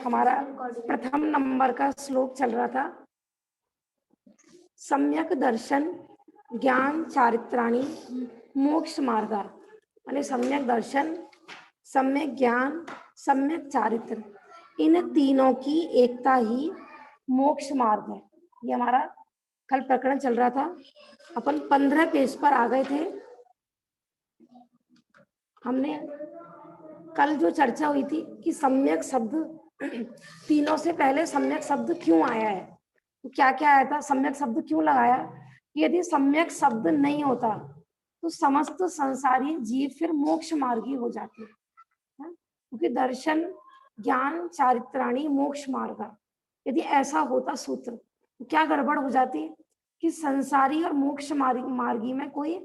हमारा प्रथम नंबर का श्लोक चल रहा था, सम्यक दर्शन ज्ञान चारित्राणी मोक्ष मार्गा। माने सम्यक दर्शन, सम्यक ज्ञान, सम्यक चारित्र, इन तीनों की एकता ही मोक्ष मार्ग है। ये हमारा कल प्रकरण चल रहा था। अपन 15 पेज पर आ गए थे। हमने कल जो चर्चा हुई थी कि सम्यक शब्द, तीनों से पहले सम्यक शब्द क्यों आया है, तो क्या क्या आया था, सम्यक शब्द क्यों लगाया। यदि सम्यक शब्द नहीं होता तो समस्त संसारी जीव फिर मोक्ष मार्गी हो जाते हैं, क्योंकि दर्शन ज्ञान चारित्राणी मोक्ष मार्गा, यदि ऐसा होता सूत्र तो क्या गड़बड़ हो जाती कि संसारी और मोक्ष मार्गी में कोई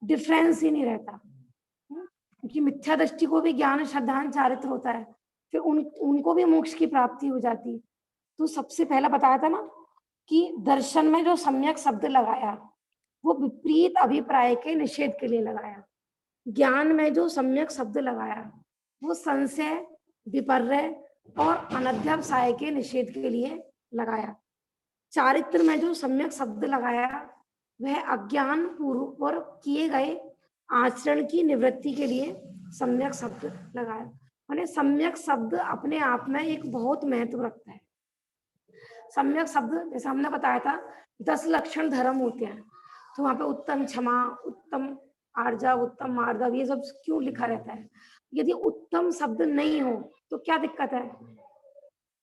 डिफरेंस ही नहीं रहता, क्योंकि मिथ्या दृष्टि को भी ज्ञान श्रद्धान चारित्र होता है, फिर उनको भी मोक्ष की प्राप्ति हो जाती। तो सबसे पहला बताया था ना कि दर्शन में जो सम्यक शब्द लगाया वो विपरीत अभिप्राय के निषेध के लिए लगाया, ज्ञान में जो सम्यक शब्द लगाया वो संशय विपर्य और अनध्यावसाय के निषेध के लिए लगाया, चारित्र में जो सम्यक शब्द लगाया वह अज्ञान पूर्वक किए गए आचरण की निवृत्ति के लिए सम्यक शब्द लगाया। माने सम्यक शब्द अपने आप में एक बहुत महत्व रखता है। सम्यक शब्द जैसे हमने बताया था 10 लक्षण धर्म होते हैं, तो वहां पे उत्तम क्षमा, उत्तम आर्जव, उत्तम मार्दव, ये सब क्यों लिखा रहता है। यदि उत्तम शब्द नहीं हो तो क्या दिक्कत है,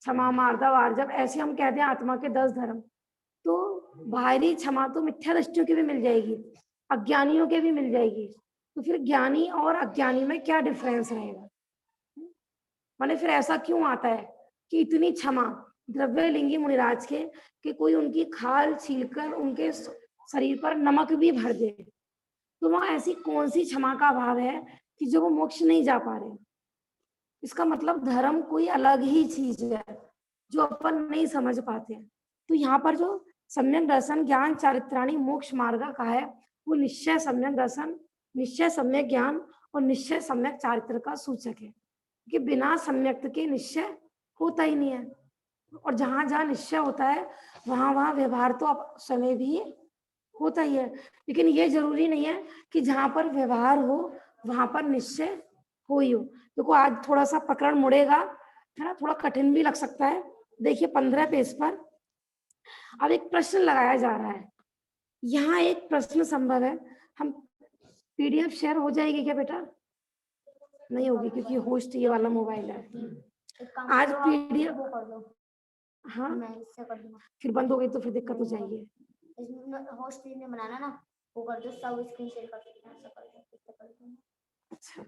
क्षमा मार्दव आर्जव ऐसे हम कहते हैं आत्मा के 10 धर्म, तो बाहरी क्षमा तो मिथ्या दृष्टियों की भी मिल जाएगी, अज्ञानियों के भी मिल जाएगी, तो फिर ज्ञानी और अज्ञानी में क्या डिफरेंस रहेगा। माने फिर ऐसा क्यों आता है कि इतनी क्षमा द्रव्य लिंगी मुनिराज के कि कोई उनकी खाल छीलकर उनके शरीर पर नमक भी भर दे, तो वहां ऐसी कौन सी क्षमा का अभाव है कि जो वो मोक्ष नहीं जा पा रहे। इसका मतलब धर्म कोई अलग ही चीज है जो अपन नहीं समझ पाते हैं। तो यहाँ पर जो सम्यक दर्शन ज्ञान चारित्राणी मोक्ष मार्ग कहा है वो निश्चय सम्यक दर्शन, निश्चय सम्यक ज्ञान और निश्चय सम्यक चारित्र का सूचक है, कि बिना सम्यक के निश्चय होता ही नहीं है, और जहां जहां निश्चय होता है वहां वहां व्यवहार तो समय भी होता ही है, लेकिन ये जरूरी नहीं है कि जहां पर व्यवहार हो वहां पर निश्चय हो ही हो। देखो आज थोड़ा सा प्रकरण मुड़ेगा है ना, थोड़ा कठिन भी लग सकता है। देखिए 15 पेज पर अब एक प्रश्न लगाया जा रहा है। यहाँ एक प्रश्न संभव है, हम पीडीएफ शेयर हो जाएगी क्या बेटा, नहीं होगी क्योंकि होस्ट ये वाला मोबाइल है। आज पीडीएफ हाँ फिर बंद हो गई तो फिर दिक्कत हो जाएगी। होस्ट ने बनाना ना, वो कर दो, सब स्क्रीन शेयर कर दो। अच्छा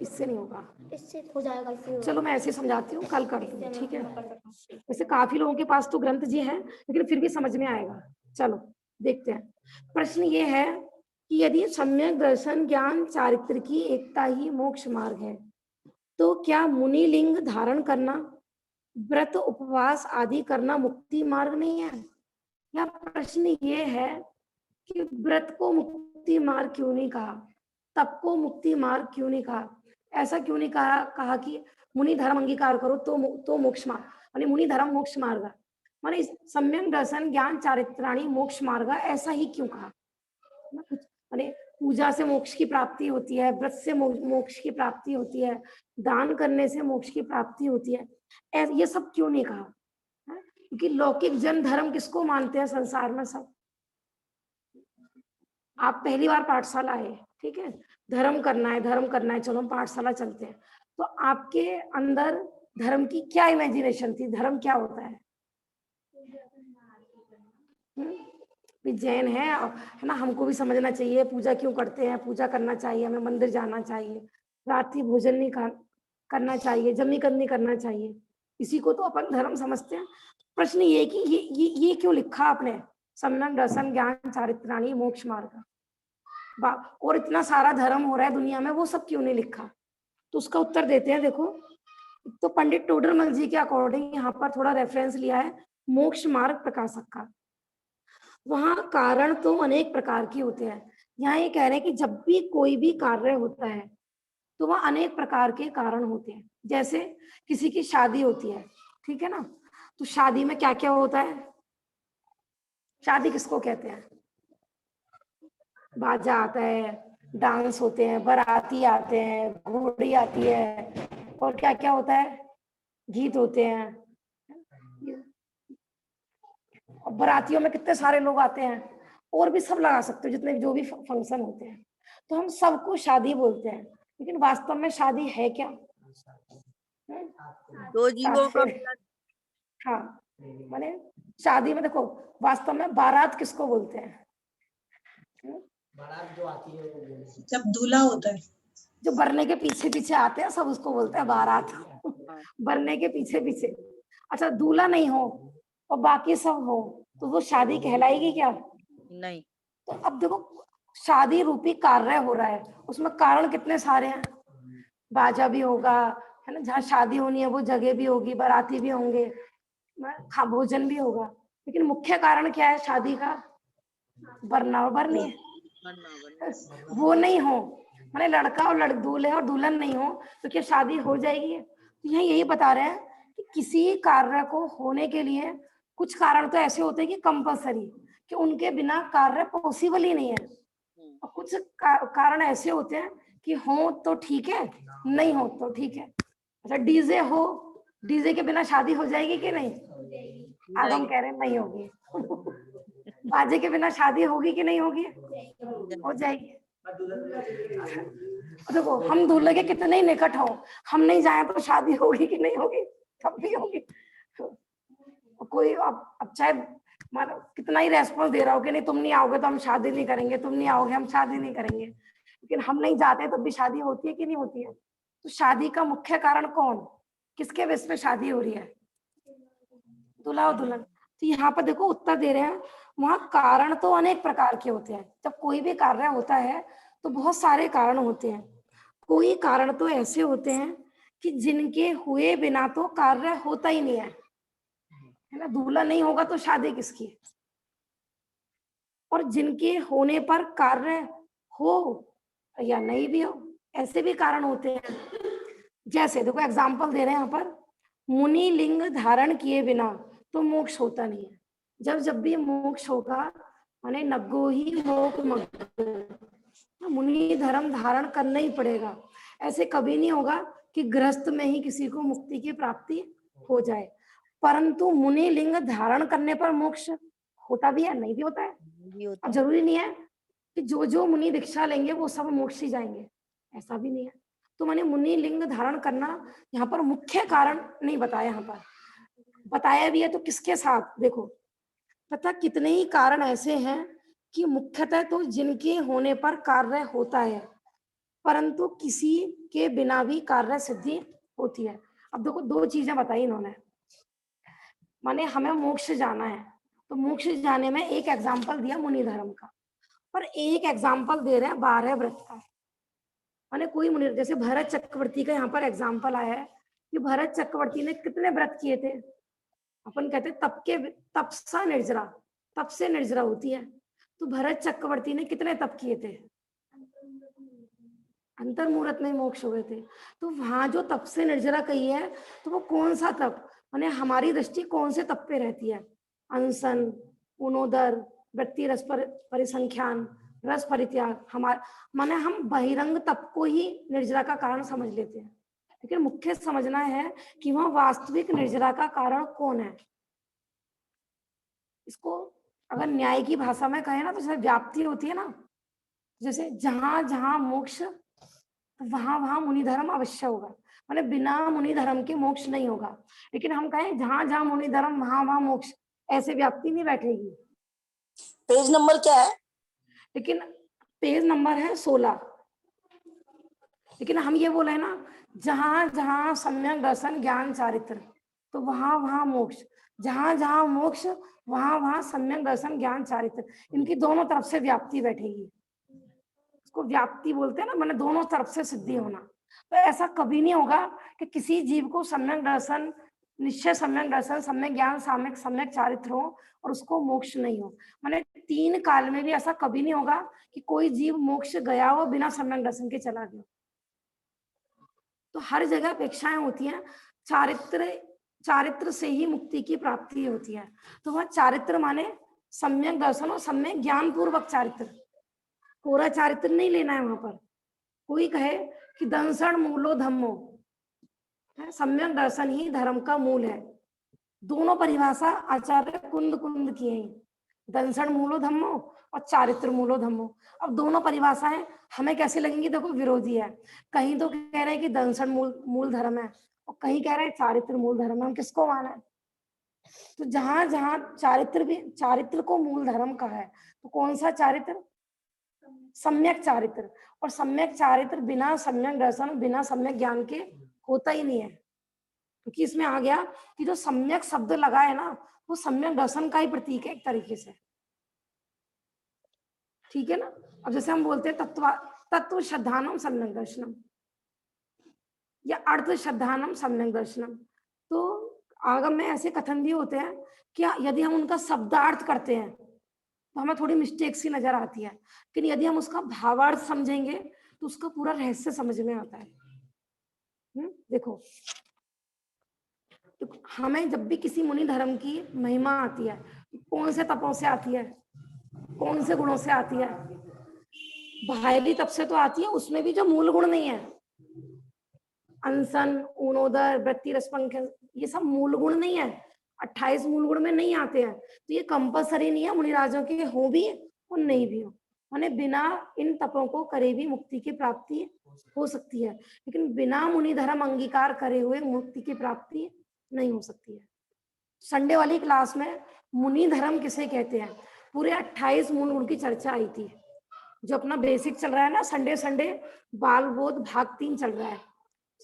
इससे नहीं होगा, इससे हो जाएगा, इससे चलो मैं ऐसे समझाती हूँ, कल कर दूँ, ठीक है। वैसे काफी लोगों के पास तो ग्रंथ जी है लेकिन फिर भी समझ में आएगा। चलो देखते हैं। प्रश्न ये है कि यदि सम्यक दर्शन ज्ञान चारित्र की एकता ही मोक्ष मार्ग है तो क्या मुनि लिंग धारण करना, व्रत उपवास आदि करना मुक्ति मार्ग नहीं है। या प्रश्न ये है कि व्रत को मुक्ति मार्ग क्यों नहीं कहा, तप को मुक्ति मार्ग क्यों नहीं कहा, ऐसा क्यों नहीं कहा कि मुनि धर्म अंगीकार करो तो मोक्ष मार्ग, माने मुनि धर्म मोक्ष मार्ग, माने सम्यक दर्शन ज्ञान चारित्राणी मोक्ष मार्ग, ऐसा ही क्यों कहा। माने पूजा से मोक्ष की प्राप्ति होती है, व्रत से मोक्ष की प्राप्ति होती है, दान करने से मोक्ष की प्राप्ति होती है, ये सब क्यों नहीं कहा। क्योंकि लौकिक जन धर्म किसको मानते हैं संसार में सब, आप पहली बार पाठशाला आए, ठीक है, धर्म करना है, चलो हम पाठशाला चलते हैं, तो आपके अंदर धर्म की क्या इमेजिनेशन थी, धर्म क्या होता है। जैन है ना, हमको भी समझना चाहिए पूजा क्यों करते हैं, पूजा करना चाहिए, हमें मंदिर जाना चाहिए, रात्रि भोजन नहीं करना चाहिए, जमीकंद नहीं करना चाहिए, इसी को तो अपन धर्म समझते हैं। प्रश्न ये कि ये क्यों लिखा आपने, सम्यक दर्शन ज्ञान चारित्राणी मोक्ष मार्ग, और इतना सारा धर्म हो रहा है दुनिया में, वो सब क्यों नहीं लिखा। तो उसका उत्तर देते हैं। देखो तो पंडित टोडरमल जी के अकॉर्डिंग यहाँ पर थोड़ा रेफरेंस लिया है मोक्ष मार्ग प्रकाशक का। वहां कारण तो अनेक प्रकार के होते हैं। यहाँ ये कह रहे हैं कि जब भी कोई भी कार्य होता है तो वह अनेक प्रकार के कारण होते हैं। जैसे किसी की शादी होती है, ठीक है ना, तो शादी में क्या क्या होता है? शादी किसको कहते हैं? बाजा आता है, डांस होते हैं, बाराती आते हैं, घोड़ी आती है, और क्या क्या होता है? गीत होते हैं। और बारातियों में कितने सारे लोग आते हैं, और भी सब लगा सकते हो जितने जो भी फंक्शन होते हैं। तो हम सबको शादी बोलते हैं, लेकिन वास्तव में शादी है क्या? दो जीवों का शादी, हाँ, माने शादी में देखो, वास्तव में बारात किसको बोलते हैं? बारात जो आती है वो बोलते जब दूल्हा होता है, जो बरने के पीछे पीछे आते हैं सब उसको बोलते हैं बारात। बरने के पीछे पीछे। अच्छा, दूल्हा नहीं हो और बाकी सब हो तो वो शादी कहलाएगी क्या? नहीं। तो अब देखो, शादी रूपी कार्य हो रहा है, उसमें कारण कितने सारे हैं। बाजा भी होगा, है ना, जहाँ शादी होनी है वो जगह भी होगी, बाराती भी होंगे, खा भोजन भी होगा, लेकिन मुख्य कारण क्या है शादी का? वरना और बरनी है। वो नहीं हो, माने लड़का और दूल्हे और दुल्हन नहीं हो तो क्या शादी हो जाएगी? तो यहाँ यही बता रहे हैं कि किसी कार्य को होने के लिए कुछ कारण तो ऐसे होते हैं कि कंपल्सरी, कि उनके बिना कार्य पॉसिबल ही नहीं है, और कुछ कारण ऐसे होते हैं कि हो तो ठीक है, नहीं हो तो ठीक है। अच्छा, डीजे हो, डीजे के बिना शादी हो जाएगी कि नहीं? आदम कह रहे हैं नहीं होगी। बाजे के बिना शादी होगी कि नहीं होगी? हो जाएगी। देखो, हम दूल्हे के कितने ही निकट हो, हम नहीं जाए तो शादी होगी कि नहीं होगी? तब भी होगी। कोई अब चाहे मानो कितना ही रेस्पॉन्स दे रहा हो कि नहीं तुम नहीं आओगे तो हम शादी नहीं करेंगे, तुम नहीं आओगे हम शादी नहीं करेंगे, लेकिन हम नहीं जाते तब भी शादी होती है कि नहीं होती है? तो शादी का मुख्य कारण कौन, किसके बेस पे शादी हो रही है? दूल्हा और दुल्हन। तो यहाँ पर देखो उत्तर दे रहे हैं, वहां कारण तो अनेक प्रकार के होते हैं। जब कोई भी कार्य होता है तो बहुत सारे कारण होते हैं। कोई कारण तो ऐसे होते हैं कि जिनके हुए बिना तो कार्य होता ही नहीं है ना। दूल्हा नहीं होगा तो शादी किसकी? और जिनके होने पर कार्य हो या नहीं भी हो, ऐसे भी कारण होते हैं। जैसे देखो एग्जाम्पल दे रहे हैं यहाँ पर, मुनि लिंग धारण किए बिना तो मोक्ष होता नहीं है। जब जब भी मोक्ष होगा, माने नग्गो ही मोक्ष मग्गो, मुनि धर्म धारण करना ही पड़ेगा। ऐसे कभी नहीं होगा कि गृहस्थ में ही किसी को मुक्ति की प्राप्ति हो जाए, परंतु मुनि लिंग धारण करने पर मोक्ष होता भी है, नहीं भी होता है। अब जरूरी नहीं है कि जो जो मुनि दीक्षा लेंगे वो सब मोक्ष ही जाएंगे, ऐसा भी नहीं है। तो मैंने मुनि लिंग धारण करना यहाँ पर मुख्य कारण नहीं बताया, यहाँ पर बताया भी है तो किसके साथ? देखो, पता कितने ही कारण ऐसे हैं कि मुख्यतः तो जिनके होने पर कार्य होता है, परंतु किसी के बिना भी कार्य सिद्धि होती है। अब देखो, दो चीजें बताई इन्होंने, माने हमें मोक्ष जाना है तो मोक्ष जाने में एक एग्जाम्पल दिया मुनि धर्म का, पर एक एग्जाम्पल दे रहे हैं 12 व्रत का। माने कोई मुनि, जैसे भरत चक्रवर्ती का यहाँ पर एग्जाम्पल आया है कि भरत चक्रवर्ती ने कितने व्रत किए थे? अपन कहते तप सा निर्जरा, तप से निर्जरा होती है। तो भरत चक्रवर्ती ने कितने तप किए थे? अंतर्मुहूर्त में मोक्ष हो गए थे। तो वहां जो तप से निर्जरा कही है, तो वो कौन सा तप, माने हमारी दृष्टि कौन से तप पे रहती है? अनशन, पुनोदर, वृत्ति रस परिसंख्यान, रस परित्याग, हमारे माने हम बहिरंग तप को ही निर्जरा का कारण समझ लेते हैं, लेकिन मुख्य समझना है कि वह वास्तविक निर्जरा का कारण कौन है। इसको अगर न्याय की भाषा में कहें ना तो जैसे व्याप्ति होती है ना, जैसे जहां जहां मोक्ष वहां वहां मुनि धर्म अवश्य होगा, माने बिना मुनि धर्म के मोक्ष नहीं होगा। लेकिन हम कहें जहां जहां मुनि धर्म वहां वहां मोक्ष, ऐसे व्याप्ति नहीं बैठेगी। पेज नंबर क्या है? लेकिन पेज नंबर है 16। लेकिन हम ये बोले ना, जहां जहां सम्यक दर्शन ज्ञान चारित्र, तो वहां वहां मोक्ष, जहां जहां मोक्ष वहां वहां सम्यक दर्शन ज्ञान चारित्र, इनकी दोनों तरफ से व्याप्ति बैठेगी। इसको व्याप्ति बोलते हैं ना, मैंने दोनों तरफ से सिद्धि होना। तो ऐसा कभी नहीं होगा कि किसी जीव को सम्यक दर्शन, निश्चय सम्यक दर्शन, सम्यक ज्ञान, साम्यक सम्यक चारित्र हो और उसको मोक्ष नहीं हो। माने 3 काल में भी ऐसा कभी नहीं होगा कि कोई जीव मोक्ष गया हो बिना सम्यक दर्शन के चला गया। तो हर जगह अपेक्षाएं होती हैं, चारित्र से ही मुक्ति की प्राप्ति होती है। तो वह चारित्र माने सम्यक दर्शन और सम्यक ज्ञान पूर्वक चारित्र, पूरा चारित्र नहीं लेना है वहां पर। कोई कहे कि दंसण मूलो धम्मो, सम्यक दर्शन ही धर्म का मूल है। दोनों परिभाषा आचार्य कुंद कुंद किए हैं, दंसण मूलो धम्मो और चारित्र मूलो धम्मो। अब दोनों परिभाषाएं हमें कैसे लगेंगी? देखो विरोधी है। कहीं तो कह रहे हैं कि दंसण मूल धर्म है और कहीं कह रहे हैं चारित्र मूल धर्म है। हम किसको माने? तो जहां जहां चारित्र को मूल धर्म का है, तो कौन सा चारित्र? सम्यक चारित्र। और सम्यक चारित्र बिना सम्यक दर्शन, बिना सम्यक ज्ञान के होता ही नहीं है। क्योंकि इसमें आ गया कि जो सम्यक शब्द लगा है ना, वो सम्यक दर्शन का ही प्रतीक है एक तरीके से। ठीक है ना? अब जैसे हम बोलते हैं तत्व श्रद्धानम सम्यक दर्शनम या अर्थ श्रद्धानम सम्यक दर्शनम, तो आगम में ऐसे कथन भी होते हैं कि यदि हम उनका शब्दार्थ करते हैं तो हमें थोड़ी मिस्टेक सी नजर आती है, लेकिन यदि हम उसका भावार्थ समझेंगे तो उसका पूरा रहस्य समझ में आता है। देखो, तो हमें जब भी किसी मुनि धर्म की महिमा आती है, कौन से तपों से आती है? कौन से गुणों से आती है? बाहरी तप से तो आती है, उसमें भी जो मूल गुण नहीं है, अनशन, ऊणोदर, वृत्ति, रसपंख, ये सब मूल गुण नहीं है। 28 मूल गुण में नहीं आते हैं। तो ये कंपलसरी नहीं है मुनिराजों के हो भी और नहीं भी हो। माने बिना इन तपों को करे भी मुक्ति की प्राप्ति हो सकती है, लेकिन बिना मुनि धर्म अंगीकार करे हुए मुक्ति की प्राप्ति नहीं हो सकती है। संडे वाली क्लास में मुनि धर्म किसे कहते हैं, पूरे 28 मूल गुण की चर्चा आई थी। जो अपना बेसिक चल रहा है ना, संडे बाल बोध भाग 3 चल रहा है,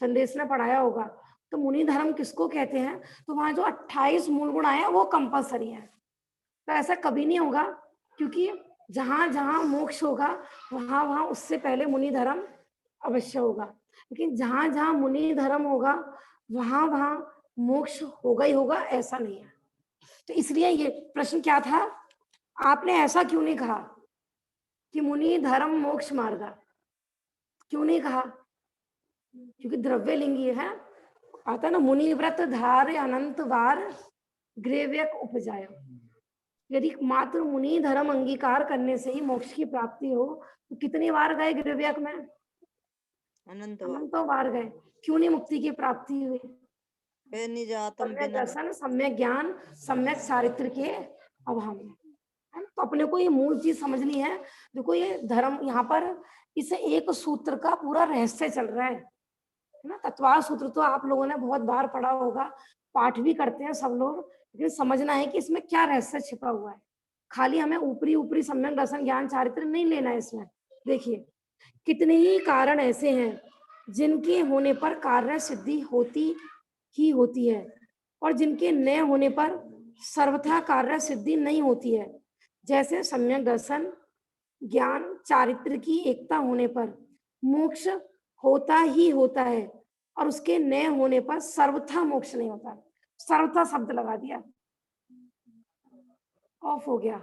संदेश ने पढ़ाया होगा। तो मुनि धर्म किसको कहते हैं? तो वहां जो 28 मूल गुण आए हैं वो कंपलसरी है। तो ऐसा कभी नहीं होगा, क्योंकि जहां जहां मोक्ष होगा वहां वहां उससे पहले मुनि धर्म अवश्य होगा। लेकिन जहां जहां मुनि धर्म होगा वहां वहां मोक्ष होगा ही होगा, ऐसा नहीं है। तो इसलिए ये प्रश्न क्या था, आपने ऐसा क्यों नहीं कहा कि मुनि धर्म मोक्ष मार्ग? क्यों नहीं कहा? क्योंकि द्रव्य लिंगी है, आता ना, मुनि व्रत धारे अनंत बार ग्रेव्यक उपजाय। यदि मात्र मुनि धर्म अंगीकार करने से ही मोक्ष की प्राप्ति हो तो कितनी बार गए ग्रेव्यक में? अनंतों बार गए। क्यों नहीं मुक्ति की प्राप्ति हुई? सम्यक दर्शन, सम्यक ज्ञान, सम्यक चारित्र के अभाव में। तो अपने को ये मूल चीज समझनी है। देखो, ये धर्म यहाँ पर इस एक सूत्र का पूरा रहस्य चल रहा है ना। तत्वार सूत्र तो आप लोगों ने बहुत बार पढ़ा होगा, पाठ भी करते हैं सब लोग, लेकिन समझना है कि इसमें क्या रहस्य छिपा हुआ है। खाली हमें ऊपरी ऊपरी सम्यक दर्शन ज्ञान चारित्र नहीं लेना है इसमें। देखिए, कितने ही कारण ऐसे हैं जिनके होने पर कार्य सिद्धि होती ही होती है और जिनके न होने पर सर्वथा कार्य सिद्धि नहीं होती है। जैसे सम्यक दर्शन ज्ञान चारित्र की एकता होने पर मोक्ष होता ही होता है और उसके न होने पर सर्वथा मोक्ष नहीं होता। सर्वथा शब्द लगा दिया, ऑफ हो गया।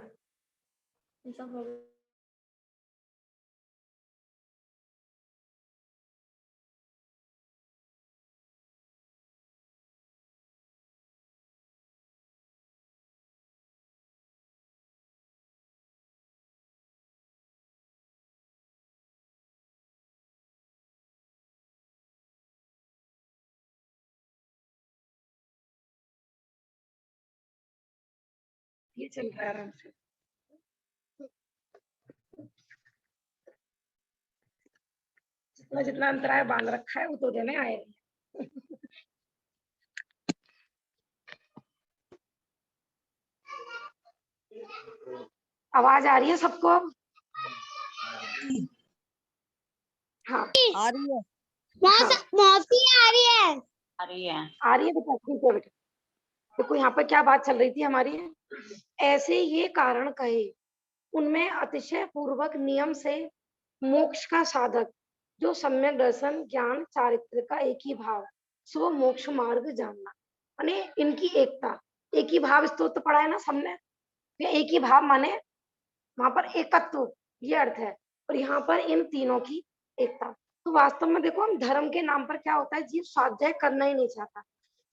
ये चल रहा है आराम से। जितना जितना अंतराय बांध रखा है वो तो देने आए। आवाज आ रही है सबको? हाँ, आ रही है। मौसी आ रही है। आ रही है। आ रही है बेटा, ठीक है बेटा। देखो यहाँ पर क्या बात चल रही थी हमारी, ऐसे ये कारण कहे उनमें अतिशय पूर्वक नियम से मोक्ष का साधक जो सम्यक दर्शन ज्ञान चारित्र का एक ही भाव सो मोक्ष मार्ग जानना। माने इनकी एकता, एक ही भाव स्तोत्र पढ़ा है ना सबने, ये एक ही भाव माने वहां पर एकत्व, ये अर्थ है। और यहाँ पर इन तीनों की एकता। तो वास्तव में देखो, हम धर्म के नाम पर क्या होता है, जीव स्वाध्याय करना ही नहीं चाहता।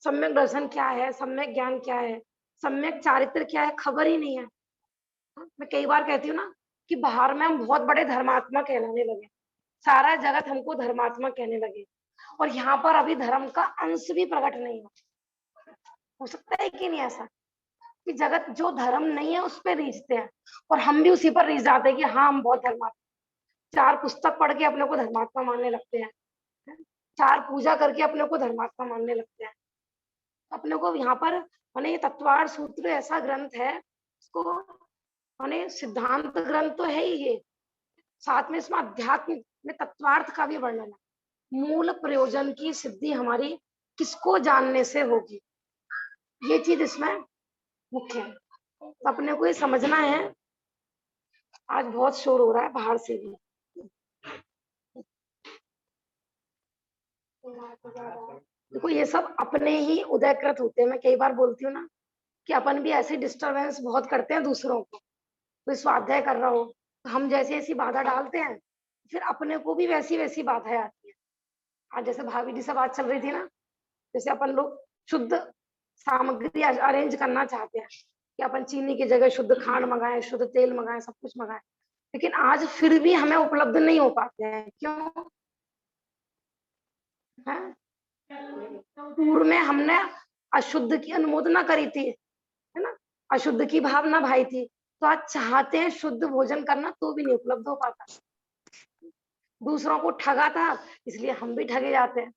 सम्यक दर्शन क्या है, सम्यक ज्ञान क्या है, सम्यक चारित्र क्या है, खबर ही नहीं है। मैं कई बार कहती हूँ ना कि बाहर में हम बहुत बड़े धर्मात्मा कहलाने लगे, सारा जगत हमको धर्मात्मा कहने लगे, और यहाँ पर अभी धर्म का अंश भी प्रकट नहीं हो सकता है कि नहीं ऐसा, कि जगत जो धर्म नहीं है उस पर रीझते हैं, और हम भी उसी पर रीझ जाते हैं कि हाँ हम बहुत धर्मात्मा, 4 पुस्तक पढ़ के अपने को धर्मात्मा मानने लगते हैं, 4 पूजा करके अपने को धर्मात्मा मानने लगते हैं। अपने को यहाँ पर माने ये तत्वार सूत्र ऐसा ग्रंथ है, इसको माने सिद्धांत ग्रंथ तो है ही ये, साथ में इसमें अध्यात्म में तत्वार्थ का भी वर्णन है। मूल प्रयोजन की सिद्धि हमारी किसको जानने से होगी, ये चीज इसमें मुख्य है। तो अपने को ये समझना है। आज बहुत शोर हो रहा है बाहर से भी। देखो ये सब अपने ही उदयकृत होते हैं। मैं कई बार बोलती हूँ ना कि अपन भी ऐसे डिस्टरबेंस बहुत करते हैं दूसरों को। कोई स्वाध्याय कर रहा हो तो हम जैसी ऐसी बाधा डालते हैं, फिर अपने को भी वैसी वैसी बाधाएं आती है। आज जैसे भाभी जी से बात चल रही थी ना, जैसे अपन लोग शुद्ध सामग्री अरेंज करना चाहते हैं कि अपन चीनी की जगह शुद्ध खांड मंगाएं, शुद्ध तेल मंगाएं, सब कुछ मंगाएं, लेकिन आज फिर भी हमें उपलब्ध नहीं हो पाते हैं। क्यों है? पूर्व में हमने अशुद्ध की अनुमोदना करी थी, है ना, अशुद्ध की भावना भाई थी, तो आज चाहते हैं शुद्ध भोजन करना तो भी नहीं उपलब्ध हो पाता। दूसरों को ठगा था इसलिए हम भी ठगे जाते हैं।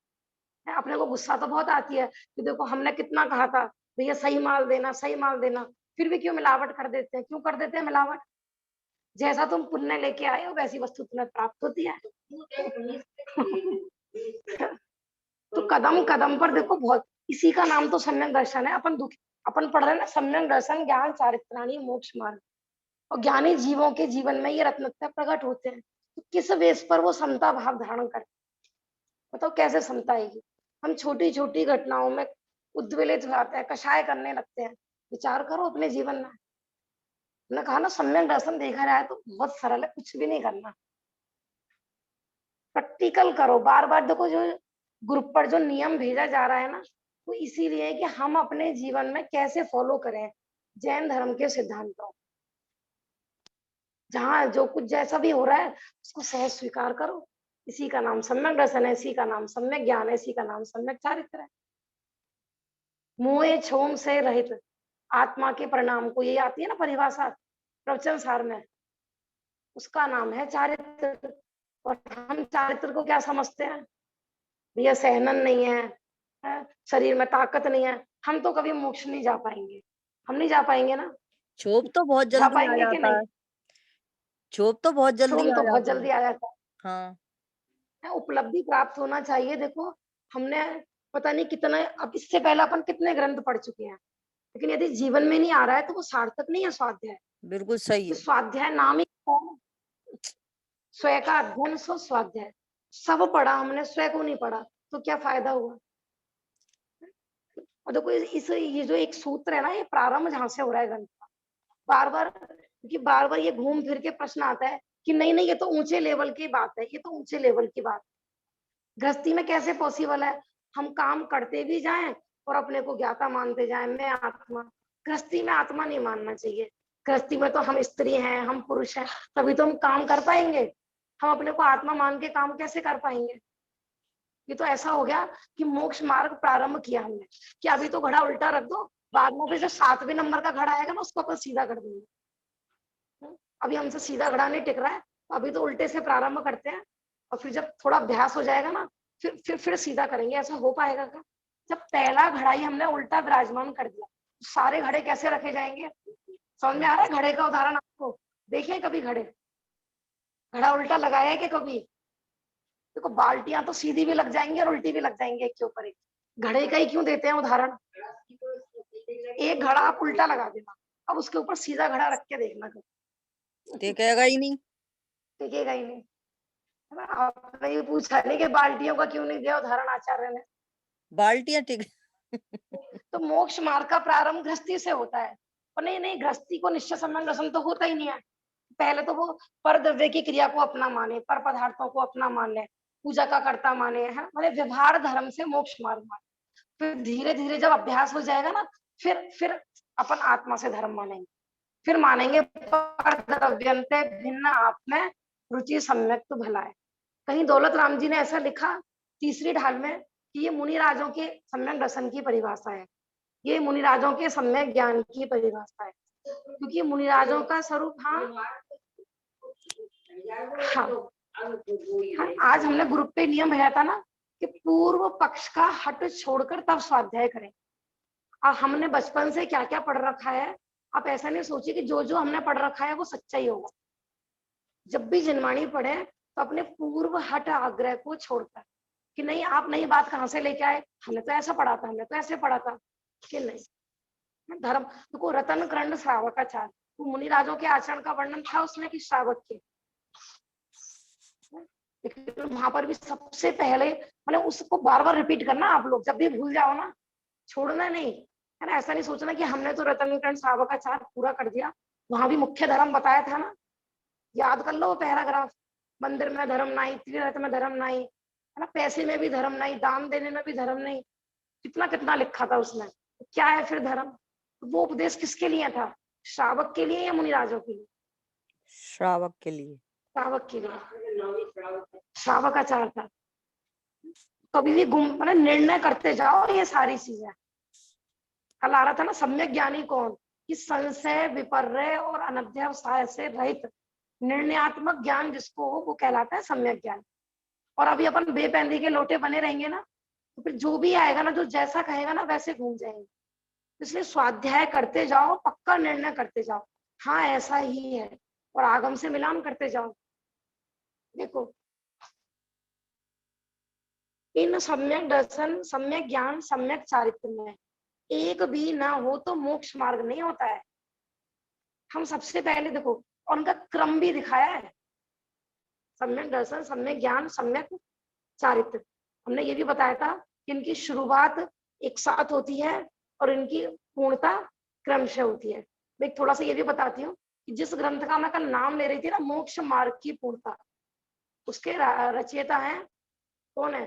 अपने को गुस्सा तो बहुत आती है कि देखो हमने कितना कहा था भैया सही माल देना, सही माल देना, फिर भी क्यों मिलावट कर देते हैं, क्यों कर देते हैं मिलावट? जैसा तुम पुण्य लेके आए हो वैसी वस्तु तुम्हें प्राप्त होती है। तो कदम कदम पर देखो, बहुत इसी का नाम तो सम्यक दर्शन है। अपन दुखी, अपन पढ़ रहे हैं ना, सम्यक दर्शन ज्ञान चारित्राणी मोक्ष मार्ग, और ज्ञानी जीवों के जीवन में ये रत्नत्व प्रकट होते हैं। तो किस वेश पर वो समता भाव धारण करते, बताओ कैसे समता आएगी? हम छोटी छोटी घटनाओं में उद्वेलित हो जाते हैं, कषाय करने लगते हैं। विचार करो अपने जीवन में। मैंने कहा ना, सम्यक दर्शन देखा जाए तो बहुत सरल है, कुछ भी नहीं करना, प्रैक्टिकल करो। बार बार देखो, जो ग्रुप पर जो नियम भेजा जा रहा है ना, वो इसीलिए है कि हम अपने जीवन में कैसे फॉलो करें जैन धर्म के सिद्धांतों। जहाँ जो कुछ जैसा भी हो रहा है उसको सहज स्वीकार करो। इसी का नाम सम्यक दर्शन है, इसी का नाम सम्यक ज्ञान है, इसी का नाम सम्यक चारित्र है। मोहे छोम से रहित आत्मा के परिणाम को, ये आती है ना परिभाषा प्रवचन सार में, उसका नाम है चारित्र। और हम चारित्र को क्या समझते हैं, भैया सहनन नहीं है, शरीर में ताकत नहीं है, हम तो कभी मोक्ष नहीं जा पाएंगे। हम नहीं जा पाएंगे ना, क्षोभ तो बहुत जा जल्दी आ पाएंगे कि जाता नहीं? है, क्षोभ तो बहुत जल्दी शोम आ तो बहुत जाता है। जल्दी आ जाता हाँ, है। उपलब्धि प्राप्त होना चाहिए। देखो हमने पता नहीं कितना, अब इससे पहले अपन कितने ग्रंथ पढ़ चुके हैं, लेकिन यदि जीवन में नहीं आ रहा है तो वो सार्थक नहीं है स्वाध्याय। बिल्कुल सही तो है। स्वाध्याय नाम ही क्या है? स्वयं का अध्ययन सो स्वाध्याय। सब पढ़ा हमने, स्वयं को नहीं पढ़ा, तो क्या फायदा हुआ? और देखो इस ये जो एक सूत्र है ना, ये प्रारंभ जहां से हो रहा है ग्रंथ का, बार बार, क्योंकि बार बार ये घूम फिर के प्रश्न आता है कि नहीं नहीं ये तो ऊंचे लेवल की बात है, ये तो ऊंचे लेवल की बात। गृहस्थी में कैसे पॉसिबल है हम काम करते भी जाएं और अपने को ज्ञाता मानते जाएं, मैं आत्मा? गृहस्थी में आत्मा नहीं मानना चाहिए। गृहस्थी में तो हम स्त्री हैं, हम पुरुष हैं, तभी तो हम काम कर पाएंगे। हम अपने को आत्मा मान के काम कैसे कर पाएंगे? ये तो ऐसा हो गया कि मोक्ष मार्ग प्रारंभ किया हमने कि अभी तो घड़ा उल्टा रख दो, बाद में फिर जो 7वें नंबर का घड़ा आएगा ना उसको अपन सीधा कर देंगे। अभी हमसे सीधा घड़ा नहीं टिक रहा है, तो अभी तो उल्टे से प्रारंभ करते हैं, और फिर जब थोड़ा अभ्यास हो जाएगा ना फिर सीधा करेंगे। ऐसा हो पाएगा क्या? जब पहला घड़ा ही हमने उल्टा विराजमान कर दिया, तो सारे घड़े कैसे रखे जाएंगे? समझ में आ रहा है घड़े का उदाहरण आपको? देखिए कभी घड़ा उल्टा लगाया है कि कभी? देखो बाल्टियां तो सीधी भी लग जाएंगी और उल्टी भी लग जाएंगी एक के ऊपर एक। घड़े का ही क्यों देते हैं उदाहरण? एक घड़ा आप उल्टा लगा देना, अब उसके ऊपर सीधा घड़ा रख के देखना, टिकेगा ही नहीं। टिकेगा ही नहीं। है ना? आपने ये पूछा नहीं कि बाल्टियों का क्यों नहीं दिया उदाहरण आचार्य ने? बाल्टियां टिक तो मोक्ष मार्ग का प्रारंभ गृहस्थी से होता है। और नहीं नहीं, गृहस्थी को निश्चय सम्यक दर्शन तो होता ही नहीं है। पहले तो वो पर द्रव्य की क्रिया को अपना माने, पर पदार्थों को अपना मान ले, पूजा का कर्ता माने, है माने व्यवहार धर्म से मोक्ष मार्ग माने। फिर धीरे धीरे जब अभ्यास हो जाएगा ना, फिर अपन आत्मा से धर्म मानेंगे, फिर मानेंगे पर द्रव्यंते भिन्न आप में रुचि सम्यक तो भला है। कहीं दौलत राम जी ने ऐसा लिखा तीसरी ढाल में कि ये मुनिराजों के सम्यक दर्शन की परिभाषा है, ये मुनिराजों के सम्यक ज्ञान की परिभाषा है, क्योंकि मुनिराजों का स्वरूप हाँ, आज हमने ग्रुप पे नियम है था ना कि पूर्व पक्ष का हट छोड़कर तब स्वाध्याय करें। अब हमने बचपन से क्या क्या पढ़ रखा है, आप ऐसा नहीं सोचिए कि जो जो हमने पढ़ रखा है वो सच्चा ही होगा। जब भी जिनवाणी पढ़े तो अपने पूर्व हट आग्रह को छोड़कर कि नहीं आप नई बात कहाँ से लेके आए, हमने तो ऐसा पढ़ा था, हमने तो ऐसे पढ़ा था, कि नहीं धर्म देखो। रतन कर्ण श्रावकाचार, तो मुनि राजों के आचरण का वर्णन था उसमें कि श्रावक के, लेकिन वहां पर भी सबसे पहले मतलब उसको बार बार रिपीट करना। आप लोग जब भी भूल जाओ ना, छोड़ना नहीं, है ना। ऐसा नहीं सोचना कि हमने तो रतन कर्ण श्रावकाचार पूरा कर दिया, वहां भी मुख्य धर्म बताया था ना, याद कर लो वो पैराग्राफ। मंदिर में धर्म नहीं, तीर्थ में धर्म नहीं, है ना, पैसे में भी धर्म नहीं, दान देने में भी धर्म नहीं, कितना कितना लिखा था उसमें। तो क्या है फिर धर्म? वो उपदेश किसके लिए था? श्रावक के लिए या मुनिराजों के लिए? श्रावक के लिए। श्रावक के लिए, श्रावकाचार था। कभी भी गुम मतलब निर्णय करते जाओ ये सारी चीजें। कल आ रहा था ना सम्यक ज्ञानी कौन, कि संशय विपर्य और अनध्यावसाय से रहित निर्णयात्मक ज्ञान जिसको हो वो कहलाता है सम्यक ज्ञान। और अभी अपन बेपैंदी के लोटे बने रहेंगे ना, तो फिर जो भी आएगा ना, जो जैसा कहेगा ना वैसे घूम जाएंगे। इसलिए स्वाध्याय करते जाओ, पक्का निर्णय करते जाओ, हाँ ऐसा ही है, और आगम से मिलान करते जाओ। देखो इन सम्यक दर्शन, सम्यक ज्ञान, सम्यक चारित्र में एक भी ना हो तो मोक्ष मार्ग नहीं होता है। हम सबसे पहले देखो, और उनका क्रम भी दिखाया है, सम्यक दर्शन, सम्यक ज्ञान, सम्यक चारित्र। हमने ये भी बताया था कि इनकी शुरुआत एक साथ होती है और इनकी पूर्णता क्रमशः होती है। मैं थोड़ा सा ये भी बताती हूँ कि जिस ग्रंथ का मैं कल नाम ले रही थी ना, मोक्ष मार्ग की पूर्णता, उसके रचयिता हैं कौन है?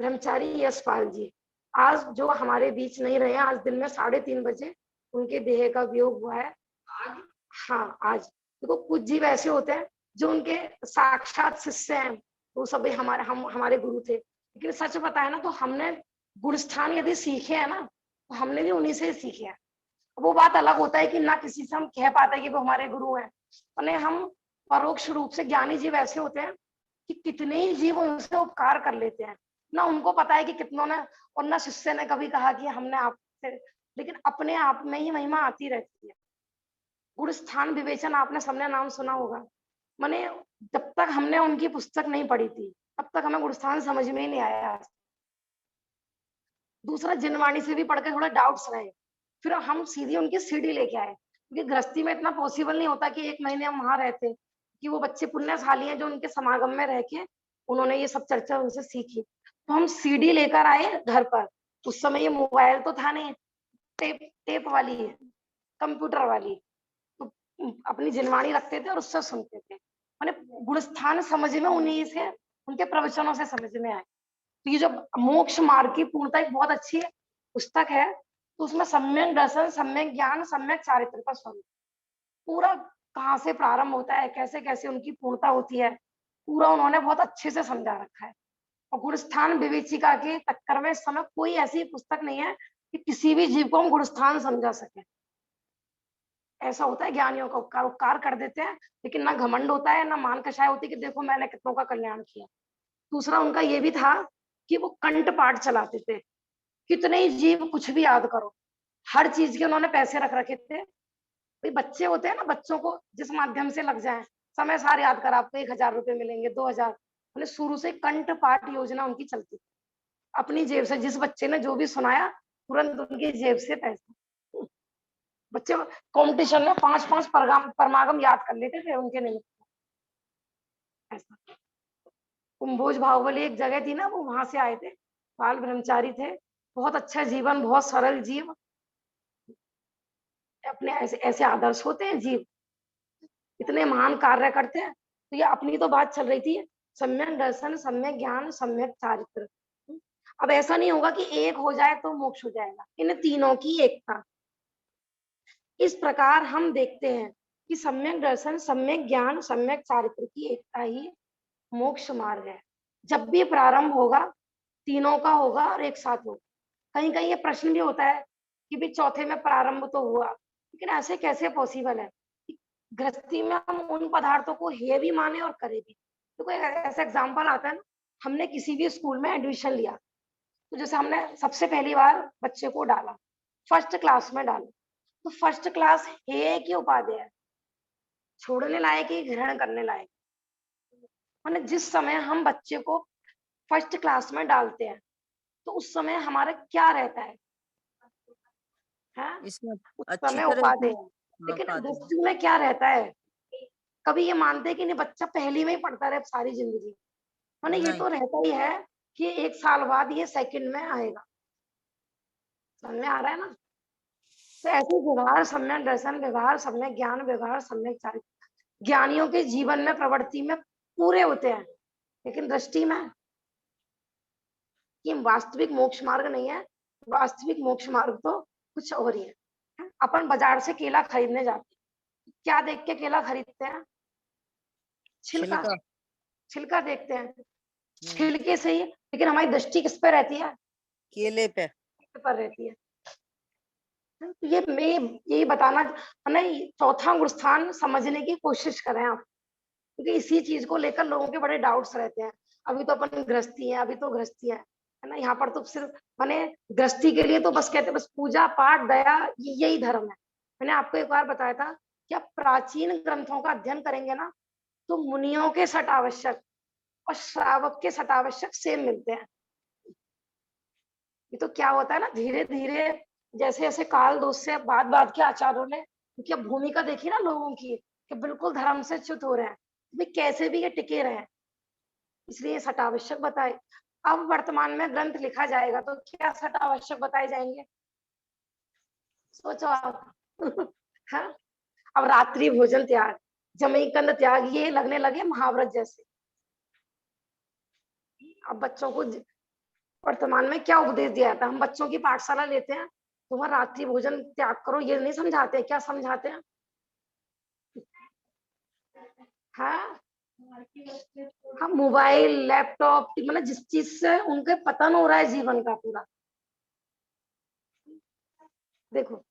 ब्रह्मचारी यशपाल जी। आज जो हमारे बीच नहीं रहे, आज दिन में 3:30 बजे उनके देह का वियोग हुआ है। हाँ आज देखो, कुछ जीव ऐसे होते हैं जो उनके साक्षात शिष्य हैं, वो सभी हमारे गुरु थे। लेकिन सच बताया ना तो हमने गुरु स्थान यदि सीखे हैं ना, तो हमने भी उन्हीं से सीखे हैं। वो बात अलग होता है कि ना किसी से हम कह पाते हैं कि वो हमारे गुरु हैं, और हम परोक्ष रूप से ज्ञानी जीव ऐसे होते हैं कि कितने ही जीव उनसे उपकार कर लेते हैं ना, उनको पता है कि कितनों ने, और ना शिष्य ने कभी कहा कि हमने आपसे, लेकिन अपने आप में ही महिमा आती रहती है। गुरु स्थान विवेचन आपने सबने नाम सुना होगा। माने जब तक हमने उनकी पुस्तक नहीं पढ़ी थी तब तक हमें गुरु स्थान समझ में ही नहीं आया। दूसरा जिनवाणी से भी पढ़ के थोड़ा डाउट्स रहे, फिर हम सीधी उनकी सीडी लेके आए, क्योंकि गृहस्थी में इतना पॉसिबल नहीं होता कि 1 महीने हम वहां रहते, कि वो बच्चे पुण्यशाली हैं जो उनके समागम में रह के उन्होंने ये सब चर्चा उनसे सीखी। तो हम सीडी लेकर आए घर पर। उस समय ये मोबाइल तो था नहीं, टेप टेप वाली है, कंप्यूटर वाली, तो अपनी जिनवाणी रखते थे और उससे सुनते थे। मैंने गुणस्थान समझ में उन्हीं से, उनके प्रवचनों से समझ में आए। तो ये जो मोक्ष मार्ग की पूर्णता एक बहुत अच्छी पुस्तक है, तो उसमें सम्यक दर्शन, सम्यक ज्ञान, सम्यक चारित्र का स्वरूप पूरा कहाँ से प्रारंभ होता है, कैसे कैसे उनकी पूर्णता होती है, पूरा उन्होंने बहुत अच्छे से समझा रखा है। और गुणस्थान विवेचिका के टक्कर में इस समय कोई ऐसी पुस्तक नहीं है कि किसी भी जीव को हम गुणस्थान समझा सके। ऐसा होता है ज्ञानियों का उपकार उपकार कर देते हैं, लेकिन ना घमंड होता है ना मान कषाय होती कि देखो मैंने कितनों का कल्याण किया। दूसरा उनका ये भी था कि वो कंठ पाठ चलाते थे, कितने ही जीव कुछ भी याद करो, हर चीज के उन्होंने पैसे रख रखे थे। भाई बच्चे होते हैं ना, बच्चों को जिस माध्यम से लग जाए, समय सार याद कर, आपको 1000 रुपए मिलेंगे, 2000, मतलब शुरू से कंठ पाठ योजना उनकी चलती थी। अपनी जेब से जिस बच्चे ने जो भी सुनाया तुरंत उनकी जेब से पैसा। बच्चे कंपटीशन में 5-5 परमागम याद कर लेते थे उनके नहीं। ऐसा कुंभोज बाहुबली एक जगह थी ना, वो वहां से आए थे, बाल ब्रह्मचारी थे, बहुत अच्छा जीवन, बहुत सरल जीव, अपने ऐसे ऐसे आदर्श होते हैं जीव, इतने महान कार्य करते हैं। तो ये अपनी तो बात चल रही थी, सम्यक दर्शन, सम्यक ज्ञान, सम्यक चारित्र। अब ऐसा नहीं होगा कि एक हो जाए तो मोक्ष हो जाएगा, इन तीनों की एकता। इस प्रकार हम देखते हैं कि सम्यक दर्शन, सम्यक ज्ञान, सम्यक चारित्र की एकता ही मोक्ष मार्ग है। जब भी प्रारंभ होगा तीनों का होगा और एक साथ होगा। कहीं कहीं ये प्रश्न भी होता है कि भी चौथे में प्रारंभ तो हुआ, लेकिन ऐसे कैसे पॉसिबल है कि गृहस्थी में हम उन पदार्थों को हे भी माने और करे भी। तो कोई ऐसा एग्जाम्पल आता है ना, हमने किसी भी स्कूल में एडमिशन लिया, तो जैसे हमने सबसे पहली बार बच्चे को डाला, फर्स्ट क्लास में डाला, तो फर्स्ट क्लास हे की उपाधि है, छोड़ने लायक ही ग्रहण करने लायक। मैंने जिस समय हम बच्चे को फर्स्ट क्लास में डालते हैं तो उस समय हमारा क्या रहता है, इसमें उस अच्छी समय तरह उपाधि से। है। हाँ, लेकिन उपाधि। दृष्टि में क्या रहता है, कभी ये मानते हैं कि नहीं बच्चा पहली में ही पढ़ता रहे सारी जिंदगी, मैंने ये नहीं, तो रहता ही है कि 1 साल बाद ये सेकंड में आएगा। समझ में आ रहा है ना। तो ऐसे व्यवहार सम्यक दर्शन, व्यवहार सम्यक ज्ञान, व्यवहार सम्यक चारित्र ज्ञानियों के जीवन में प्रवृत्ति में पूरे होते हैं। लेकिन दृष्टि में ये वास्तविक मोक्ष मार्ग नहीं है, वास्तविक मोक्ष मार्ग तो कुछ और ही है। अपन बाजार से केला खरीदने जाते हैं, क्या देख के केला खरीदते हैं, छिलका, छिलका। छिलका देखते हैं, हम्म, छिलके से ही। लेकिन हमारी दृष्टि किस पे रहती है, केले पे। पर रहती है। तो ये मैं यही बताना है, चौथा गुण स्थान समझने की कोशिश करें आप, क्योंकि इसी चीज को लेकर लोगों के बड़े डाउट्स रहते हैं। अभी तो अपन गृहस्थी है, अभी तो गृहस्थी है ना, यहाँ पर तो सिर्फ मैंने गृहस्थी के लिए तो बस कहते हैं बस पूजा पाठ दया यही धर्म है। मैंने आपको एक बार बताया था कि आप प्राचीन ग्रंथों का अध्ययन करेंगे ना, तो मुनियों के सट आवश्यक और श्रावक के सट आवश्यक सेम मिलते हैं। ये तो क्या होता है ना, धीरे धीरे जैसे जैसे काल दोष से बाद बाद के आचार्यों ने, क्योंकि अब भूमिका देखी ना लोगों की कि बिल्कुल धर्म से च्युत हो रहे हैं, तो भाई कैसे भी ये टिके रहे, इसलिए सट आवश्यक बताए। अब वर्तमान में ग्रंथ लिखा जाएगा तो क्या सट आवश्यक बताए जाएंगे, सोचो आप। हाँ, अब रात्रि भोजन त्याग, जमई कंद त्याग, ये लगने लगे महाव्रत जैसे। अब बच्चों को वर्तमान में क्या उपदेश दिया जाता है, हम बच्चों की पाठशाला लेते हैं तो वह रात्रि भोजन त्याग करो ये नहीं समझाते, क्या समझाते हैं, हाँ, हम मोबाइल लैपटॉप मतलब जिस चीज से उनके पतन हो रहा है जीवन का पूरा। देखो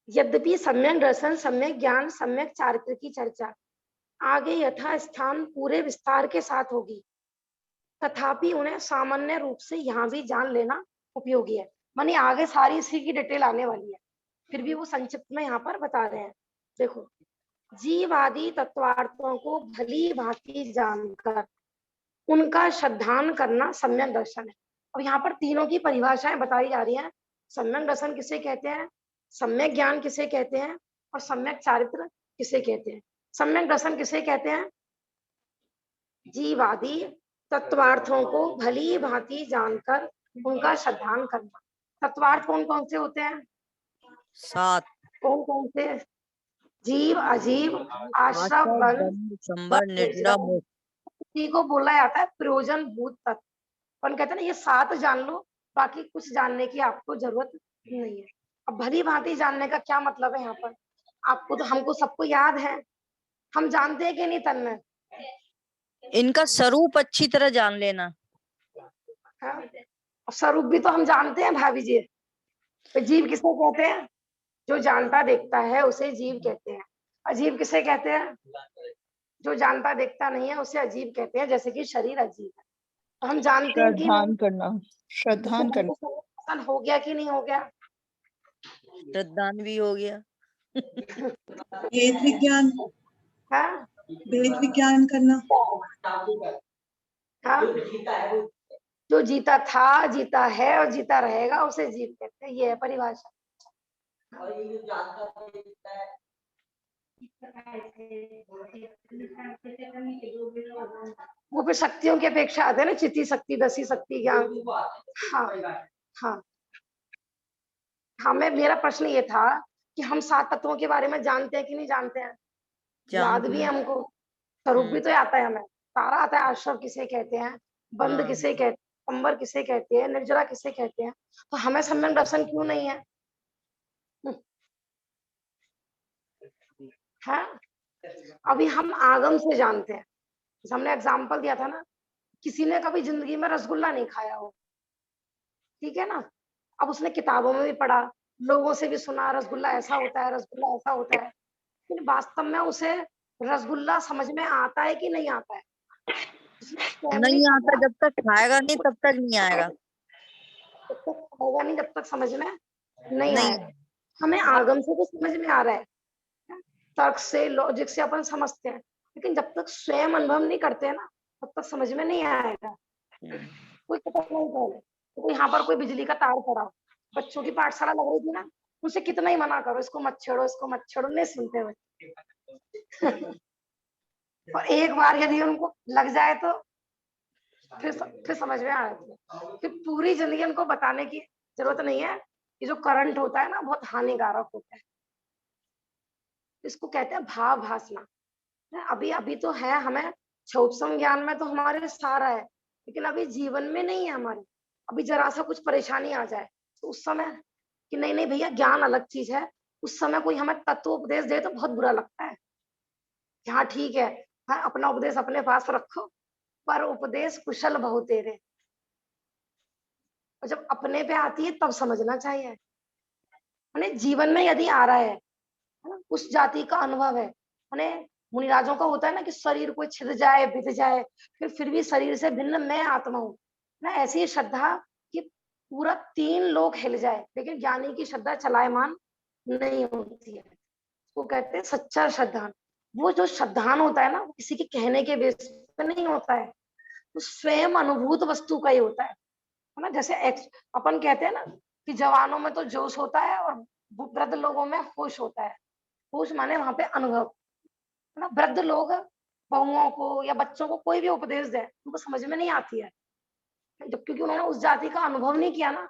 यद्यपि सम्यक दर्शन, सम्यक ज्ञान, सम्यक चारित्र की चर्चा आगे यथा स्थान पूरे विस्तार के साथ होगी, तथापि उन्हें सामान्य रूप से यहाँ भी जान लेना उपयोगी है। मानी आगे सारी इसी की डिटेल आने वाली है, फिर भी वो संक्षिप्त में यहाँ पर बता रहे हैं। देखो, जीवादि तत्वार्थों को भली भांति जानकर उनका श्रद्धान करना सम्यक दर्शन है। अब यहाँ पर तीनों की परिभाषाएं बताई जा रही हैं। सम्यक दर्शन किसे कहते हैं, सम्यक ज्ञान किसे कहते हैं, और सम्यक चारित्र किसे कहते हैं। सम्यक दर्शन किसे कहते हैं, जीवादि तत्वार्थों को भली भांति जानकर उनका श्रद्धान करना। तत्वार्थ कौन कौन से होते हैं, 7। कौन कौन से, जीव, अजीव, आश्रव, आशा, बन, बंध, संबर, निद्रा, मोक्ष। इसी को बोला जाता है प्रयोजन भूत तत्व। अपन कहते हैं ना ये 7 जान लो, बाकी कुछ जानने की आपको जरूरत नहीं है। अब भली भांति जानने का क्या मतलब है यहाँ पर, आपको तो हमको सबको याद है, हम जानते हैं कि नहीं तन में, इनका स्वरूप अच्छी तरह जान लेना। हाँ? और स्वरूप भी तो हम जानते हैं भाभी जी। तो जीव किसे कहते हैं, जो जानता देखता है उसे जीव कहते हैं। अजीब किसे कहते हैं, जो जानता देखता नहीं है उसे अजीब कहते हैं, जैसे कि शरीर अजीब है। तो हम जानते हैं कि नहीं, श्रद्धान करना, जैसे श्रद्धान करना। हमको पसंद हो गया कि नहीं हो गया, श्रद्धान भी हो गया। वेद विज्ञान, हाँ वेद विज्ञान करना। हाँ, जो जीता था, जीता है और जीता रहेगा उसे जीव कहते हैं, ये है परिभाषा। वो फिर शक्तियों की अपेक्षा आते हैं ना, चिति शक्ति, दसी शक्ति, ज्ञान। हाँ, हाँ हमें, मेरा प्रश्न ये था कि हम 7 तत्वों के बारे में जानते हैं कि नहीं जानते हैं? याद जानते भी है हैं। हमको, स्वरूप भी हम्म, तो आता है हमें, सारा आता है। आश्रव किसे कहते हैं, बंद हाँ किसे कहते हैं, अंबर किसे कहते हैं, निर्जरा किसे कहते हैं, तो हमें सम्यक दर्शन क्यों नहीं है? है अभी हम आगम से जानते हैं। जैसे हमने एग्जाम्पल दिया था ना, किसी ने कभी जिंदगी में रसगुल्ला नहीं खाया हो, ठीक है ना, अब उसने किताबों में भी पढ़ा, लोगों से भी सुना, रसगुल्ला ऐसा होता है, रसगुल्ला ऐसा होता है, लेकिन वास्तव में उसे रसगुल्ला समझ में आता है कि नहीं आता है? उसने स्वयं नहीं नहीं आता, खाया, जब तक खाएगा नहीं तब तक नहीं आएगा। जब तक खाएगा नहीं, जब तक समझ में नहीं नहीं। आएगा। हमें आगम से तो समझ में आ रहा है, तर्क से, लॉजिक से अपन समझते हैं, लेकिन जब तक स्वयं अनुभव नहीं करते हैं ना, तब तक समझ में नहीं आएगा। हम्म, कोई पता नहीं पहले तो यहाँ पर कोई बिजली का तार पड़ा हो, बच्चों की पाठशाला लग रही थी ना, उनसे कितना ही मना करो, इसको मत छेड़ो, इसको मत छेड़ो, नहीं सुनते बच्चे। और एक बार यदि उनको लग जाए तो फिर समझ में आ जाती है, फिर पूरी जिंदगी उनको बताने की जरूरत नहीं है। ये जो करंट होता है ना, बहुत हानिकारक होता है, इसको कहते हैं भाव भासना। अभी अभी तो है हमें, सूक्ष्म ज्ञान में तो हमारे सारा है, लेकिन अभी जीवन में नहीं है हमारे। अभी जरा सा कुछ परेशानी आ जाए तो उस समय कि नहीं नहीं भैया, ज्ञान अलग चीज है, उस समय कोई हमें तत्व उपदेश दे तो बहुत बुरा लगता है कि हाँ ठीक है, हाँ अपना उपदेश अपने पास रखो, पर उपदेश कुशल बहु तेरे। और जब अपने पे आती है तब समझना चाहिए, माने जीवन में यदि आ रहा है ना, उस जाति का अनुभव है, माने मुनिराजों का होता है ना कि शरीर कोई छिद जाए, बिध जाए, फिर भी शरीर से भिन्न मैं आत्मा हूँ ना, ऐसी ही श्रद्धा कि पूरा 3 लोक हिल जाए, लेकिन ज्ञानी की श्रद्धा चलायमान नहीं होती है, वो कहते हैं सच्चा श्रद्धान। वो जो श्रद्धान होता है ना, वो किसी के कहने के बेस पे नहीं होता है, वो स्वयं अनुभूत वस्तु का ही होता है ना। जैसे अपन कहते हैं ना कि जवानों में तो जोश होता है और वृद्ध लोगों में होश होता है। होश माने वहां पे अनुभव, है ना। वृद्ध लोग बहुओं को या बच्चों को कोई भी उपदेश दे, उनको समझ में नहीं आती है, जब क्योंकि उन्होंने उस जाति का अनुभव नहीं किया ना।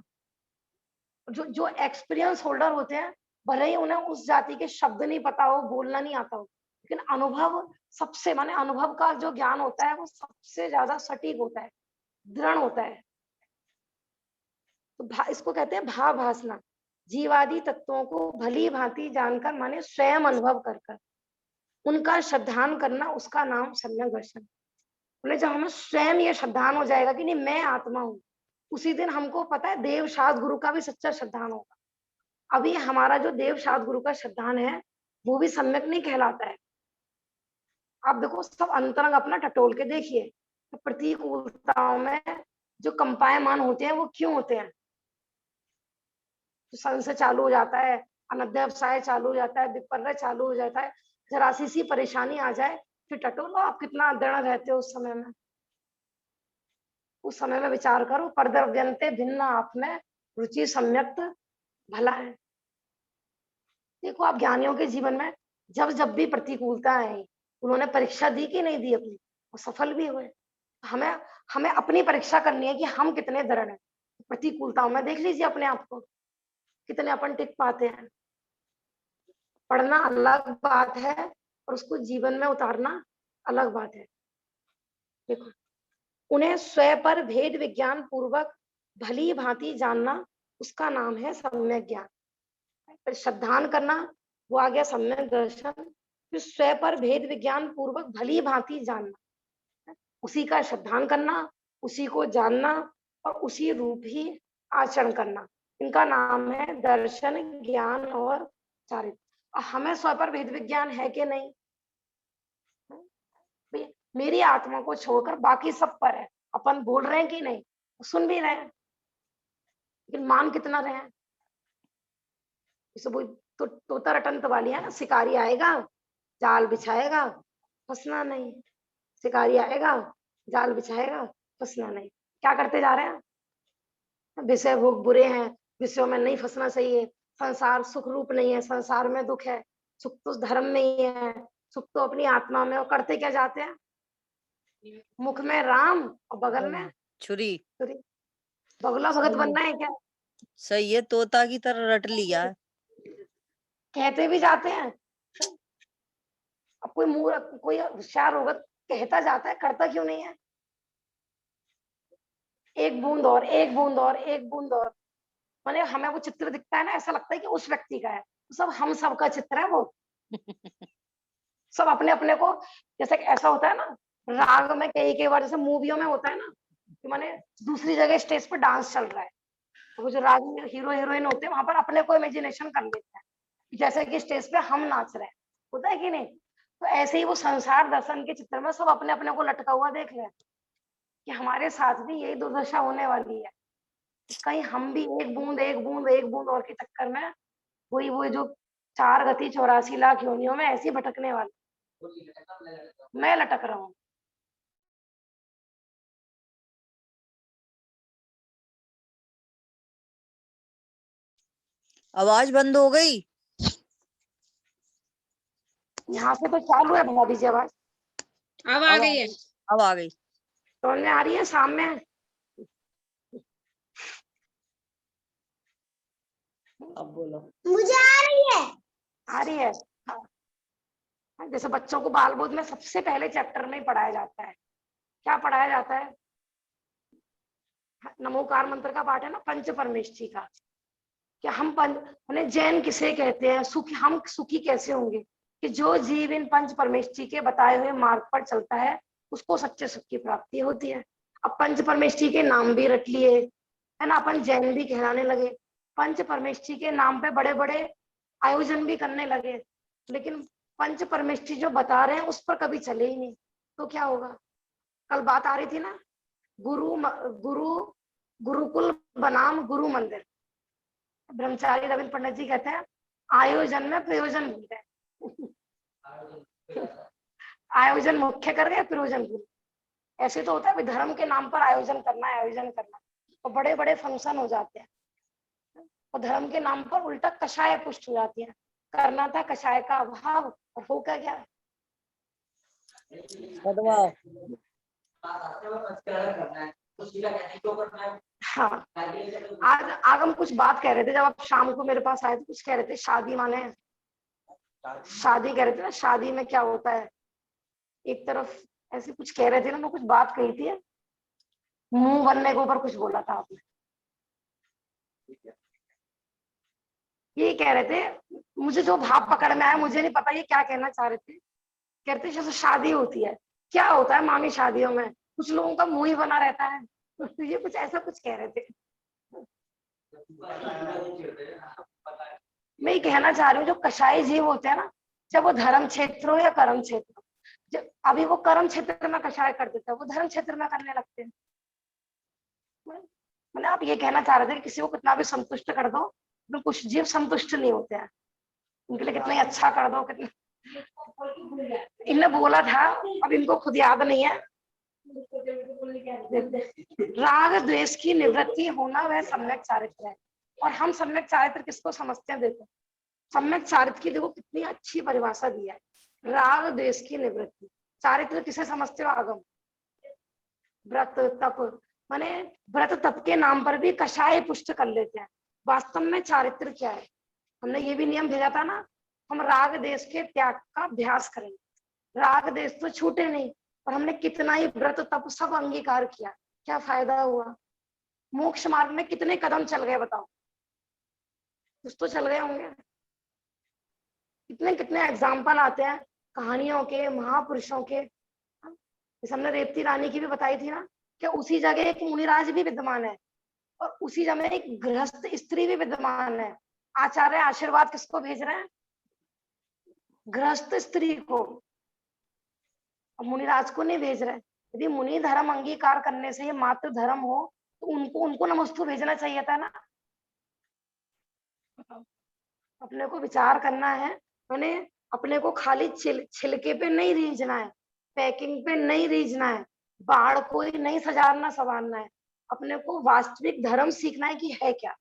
जो जो एक्सपीरियंस होल्डर होते हैं, भले ही उन्हें उस जाति के शब्द नहीं पता हो, बोलना नहीं आता हो, लेकिन अनुभव सबसे, माने अनुभव का जो ज्ञान होता है वो सबसे ज्यादा सटीक होता है, दृढ़ होता है। तो इसको कहते हैं भाव भासना। जीवादि तत्वों को भली भांति जानकर, माने स्वयं अनुभव कर कर उनका श्रद्धान करना, उसका नाम सम्यक दर्शन। बोले जब हमें स्वयं ये श्रद्धान हो जाएगा कि नहीं मैं आत्मा हूँ, उसी दिन हमको पता है देव शास्त्र गुरु का भी सच्चा श्रद्धान होगा। अभी हमारा जो देव शास्त्र गुरु का श्रद्धान है, वो भी सम्यक नहीं कहलाता है। आप देखो, सब अंतरंग अपना टटोल के देखिए, तो प्रतिकूलताओं में जो कंपायमान होते हैं वो क्यों होते हैं? तो सन से चालू हो जाता है, अनध्यवसाय चालू हो जाता है, विपर्य चालू हो जाता है, जरा सी परेशानी आ जाए फिर टटोलो। आप कितना दृढ़ रहते हो उस समय में, उस समय में विचार करो, परद्रव्यन्ते भिन्न आप में रुचि सम्यक्त भला है। देखो आप ज्ञानियों के जीवन में जब जब भी प्रतिकूलता आई, उन्होंने परीक्षा दी कि नहीं दी अपनी, वो सफल भी हुए। हमें हमें अपनी परीक्षा करनी है कि हम कितने दृढ़ हैं। प्रतिकूलताओं में देख लीजिए अपने आप को, कितने अपन टिक पाते हैं। पढ़ना अलग बात है और उसको जीवन में उतारना अलग बात है। देखो, उन्हें स्वयं पर भेद विज्ञान पूर्वक भली भांति जानना, उसका नाम है सम्यक ज्ञान। फिर श्रद्धान करना, वो आ गया सम्यक दर्शन। फिर स्वयं पर भेद विज्ञान पूर्वक भली भांति जानना, उसी का श्रद्धान करना, उसी को जानना और उसी रूप ही आचरण करना, इनका नाम है दर्शन, ज्ञान और चारित्र। हमें स्वयं पर भेद विज्ञान है कि नहीं? मेरी आत्मा को छोड़कर बाकी सब पर है, अपन बोल रहे हैं कि नहीं, सुन भी रहे हैं, लेकिन मान कितना रहे हैं? जैसे वो तोता रटंत वाली है ना, शिकारी आएगा जाल बिछाएगा, फंसना नहीं। शिकारी आएगा जाल बिछाएगा, फंसना नहीं। क्या करते जा रहे हैं? विषय भोग बुरे हैं, विषयों में नहीं फंसना चाहिए, संसार सुख रूप नहीं है, संसार में दुख है, सुख तो धर्म में ही है, सुख तो अपनी आत्मा में। और करते क्या जाते हैं? मुख में राम और बगल में छुरी। छुरी। बगुला भगत बनना है क्या? सही है, तोता की तरह रट लिया है। कहते भी जाते हैं। अब कोई मूर्ख कोई होशियार होगा कहता जाता है, करता क्यों नहीं है? एक बूंद और, एक बूंद और, एक बूंद और, माने हमें वो चित्र दिखता है ना, ऐसा लगता है कि उस व्यक्ति का है। सब हम सब का चित्र है वो। सब अपने अपने को, जैसे कि ऐसा होता है ना राग में, कई बार जैसे मूवियों में होता है ना कि माने दूसरी जगह स्टेज पर डांस चल रहा है, तो वो जो राग में हीरो हीरोइन होते हैं वहां पर अपने को इमेजिनेशन कर लेते हैं जैसे कि स्टेज पे हम नाच रहे हैं, होता है कि नहीं? तो ऐसे ही वो संसार दर्शन के चित्र में सब अपने अपने को लटका हुआ देख ले कि हमारे साथ भी यही दुर्दशा होने वाली है। कहीं हम भी एक बूंद एक बूंद एक बूंद और के चक्कर में वही वो जो 4 गति 84 लाख योनियों में ऐसे ही भटकने वाले। मैं लटक रहा हूँ। आवाज बंद हो गई। यहाँ से तो चालू है भाभी जी आवाज। अब आ गई है। अब आ गई। समझ में आ रही है? सामने अब बोलो। मुझे आ रही है। आ रही है। हाँ। जैसे बच्चों को बाल बोध में सबसे पहले चैप्टर में ही पढ़ाया जाता है, क्या पढ़ाया जाता है? नमोकार मंत्र का पाठ है ना, पंच परमेष्ठी का। कि हम पंच जैन किसे कहते हैं, सुखी, हम सुखी कैसे होंगे? कि जो जीव इन पंच परमेष्ठी के बताए हुए मार्ग पर चलता है उसको सच्चे सुख की प्राप्ति होती है। अब पंच परमेष्ठी के नाम भी रट लिए, है ना, अपन जैन भी कहलाने लगे, पंच परमेष्ठी के नाम पे बड़े बड़े आयोजन भी करने लगे, लेकिन पंच परमेष्ठी जो बता रहे हैं उस पर कभी चले ही नहीं, तो क्या होगा? कल बात आ रही थी ना, गुरु गुरुकुल बनाम गुरु मंदिर। ब्रह्मचारी रविंद्र पंडित जी कहते हैं आयोजन में प्रयोजन भूल गए। आयोजन मुख्य कर गए, प्रयोजन भूल। ऐसे तो होता है धर्म के नाम पर आयोजन करना है, आयोजन करना, और बड़े बड़े फंक्शन हो जाते हैं, और धर्म के नाम पर उल्टा कषाय पुष्ट हो जाती है। करना था कषाय का अभाव, और हो क्या गया? बदलाव। हाँ, आज हम कुछ बात कह रहे थे, जब आप शाम को मेरे पास आए थे कुछ कह रहे थे, शादी माने शादी कह रहे थे ना, शादी में क्या होता है, एक तरफ ऐसे कुछ कह रहे थे ना, मैं कुछ बात कही थी, मुंह बनने के ऊपर कुछ बोला था आपने। ये कह रहे थे, मुझे जो भाव पकड़ में आया, मुझे नहीं पता ये क्या कहना चाह रहे थे। कहते जैसे शादी होती है, क्या होता है मामी शादियों में, कुछ लोगों का मुंह ही बना रहता है। तो ये कुछ ऐसा कुछ कह रहे थे। मैं ये कहना चाह रही हूँ, जो कषाय जीव होते हैं ना, चाहे वो धर्म क्षेत्र हो या कर्म क्षेत्र हो, जब अभी वो कर्म क्षेत्र में कषाय कर देते हैं, वो धर्म क्षेत्र में करने लगते हैं। मतलब आप ये कहना चाह रहे थे कि किसी को कितना भी संतुष्ट कर दो, तो कुछ जीव संतुष्ट नहीं होते हैं, उनके लिए कितना ही अच्छा कर दो, कितना इनने बोला था, अब इनको खुद याद नहीं है। राग द्वेष की निवृत्ति होना वह सम्यक चारित्र है। और हम सम्यक चारित्र किसको समझते हैं? देखो, सम्यक चारित्र की देखो कितनी अच्छी परिभाषा दी है, राग द्वेष की निवृत्ति। चारित्र किसे समझते हो? आगम, व्रत, तप, माने व्रत तप के नाम पर भी कषाय पुष्ट कर लेते हैं। वास्तव में चारित्र क्या है? हमने ये भी नियम भेजा था ना, हम राग देश के त्याग का अभ्यास करेंगे, राग देश तो छूटे नहीं। और हमने कितना ही व्रत तप सब अंगीकार किया, क्या फायदा हुआ? मोक्ष मार्ग में कितने कदम चल गए बताओ? कुछ तो चल गए होंगे। कितने कितने एग्जाम्पल आते हैं कहानियों के, महापुरुषों के। जैसे हमने रेवती रानी की भी बताई थी ना, कि उसी जगह एक मुनिराज भी विद्यमान है, और उसी जगह एक गृहस्थ स्त्री भी विद्यमान है। आचार्य आशीर्वाद किसको भेज रहे हैं? गृहस्थ स्त्री को, मुनिराज को नहीं भेज रहे। यदि मुनि धर्म अंगीकार करने से ये मात्र धर्म हो, तो उनको नमस्तु भेजना चाहिए था ना। अपने को विचार करना है, मैंने अपने को खाली छिलके पे नहीं रीझना है, पैकिंग पे नहीं रीझना है, बाढ़ को ही नहीं सजारना संवारना है। अपने को वास्तविक धर्म सीखना है कि है क्या।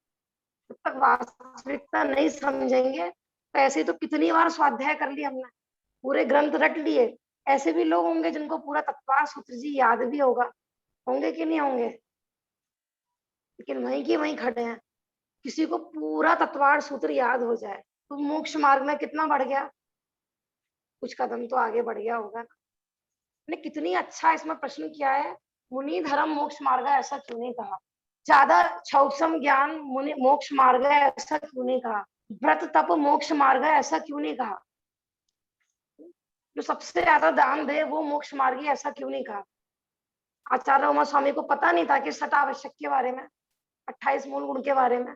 जब तक वास्तविकता नहीं समझेंगे, तो ऐसे तो कितनी बार स्वाध्याय कर लिया हमने, पूरे ग्रंथ रट लिए। ऐसे भी लोग होंगे जिनको पूरा तत्वार सूत्र जी याद भी होगा, होंगे कि नहीं होंगे? लेकिन वहीं की वहीं खड़े हैं। किसी को पूरा तत्वार्थ सूत्र याद हो जाए तो मोक्ष मार्ग में कितना बढ़ गया, कुछ कदम तो आगे बढ़ गया होगा ना। ने कितनी अच्छा इसमें प्रश्न किया है, मुनि धर्म मोक्ष मार्ग ऐसा क्यों नहीं कहा, ज्यादा क्षौत्सम ज्ञान मुनि मोक्ष मार्ग ऐसा क्यों नहीं कहा, व्रत तप मोक्ष मार्ग ऐसा क्यों नहीं कहा, जो सबसे ज्यादा दान दे वो मोक्ष मार्गी ऐसा क्यों नहीं कहा। आचार्य उमा स्वामी को पता नहीं था कि सत आवश्यक के बारे में, 28 मूल गुण के बारे में।